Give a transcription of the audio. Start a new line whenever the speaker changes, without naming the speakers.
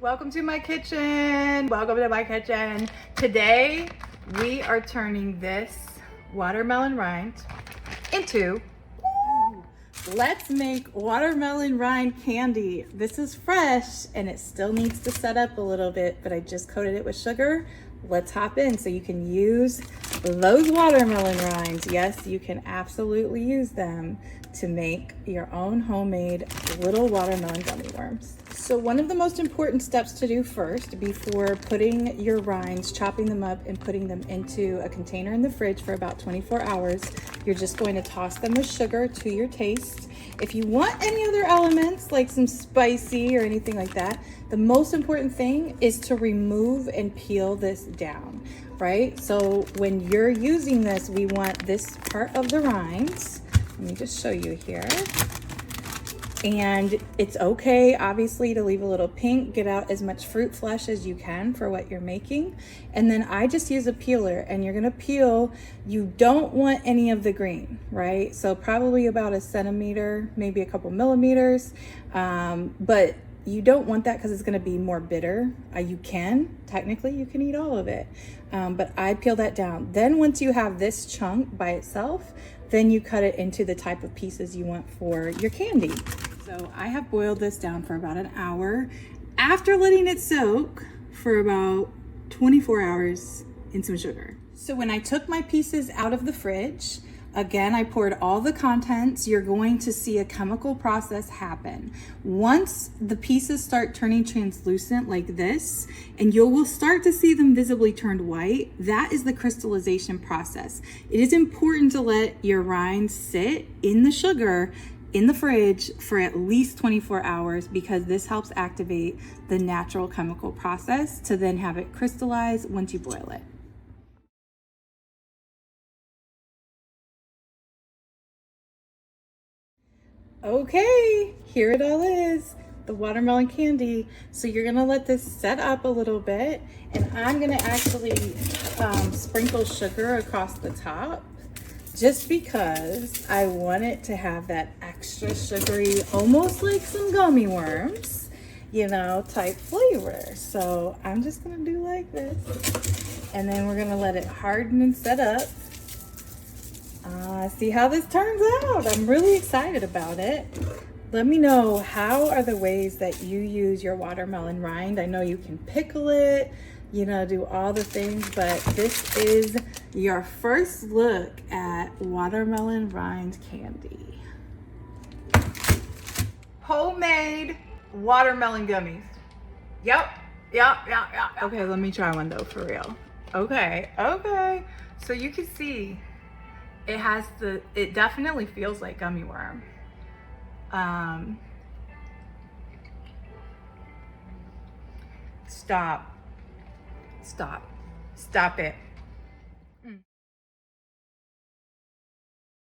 Welcome to my kitchen. Welcome to my kitchen. Today, we are turning this watermelon rind into, let's make watermelon rind candy. This is fresh and it still needs to set up a little bit, but I just coated it with sugar. Let's hop in so you can use those watermelon rinds. Yes, you can absolutely use them to make your own homemade little watermelon gummy worms. So one of the most important steps to do first before putting your rinds, chopping them up and putting them into a container in the fridge for about 24 hours, you're just going to toss them with sugar to your taste. If you want any other elements like some spicy or anything like that, the most important thing is to remove and peel this down, right? So when you're using this, we want this part of the rinds. Let me just show you here. And it's okay, obviously, to leave a little pink, get out as much fruit flesh as you can for what you're making. And then I just use a peeler, and you're gonna peel, you don't want any of the green, right? So probably about a centimeter, maybe a couple millimeters, but you don't want that because it's gonna be more bitter. Technically you can eat all of it, but I peel that down. Then once you have this chunk by itself, then you cut it into the type of pieces you want for your candy. So I have boiled this down for about an hour after letting it soak for about 24 hours in some sugar. So when I took my pieces out of the fridge, again, I poured all the contents. You're going to see a chemical process happen. Once the pieces start turning translucent like this, and you will start to see them visibly turned white, that is the crystallization process. It is important to let your rinds sit in the sugar in the fridge for at least 24 hours because this helps activate the natural chemical process to then have it crystallize once you boil it. Okay, here it all is, the watermelon candy. So you're gonna let this set up a little bit, and I'm gonna actually sprinkle sugar across the top just because I want it to have that extra sugary, almost like some gummy worms, you know, type flavor. So I'm just gonna do like this, and then we're gonna let it harden and set up. See how this turns out. I'm really excited about it. Let me know, how are the ways that you use your watermelon rind? I know you can pickle it, you know, do all the things, but this is your first look at watermelon rind candy. Homemade watermelon gummies. Yep. Okay, let me try one though, for real. Okay. So you can see it definitely feels like gummy worm. Stop it.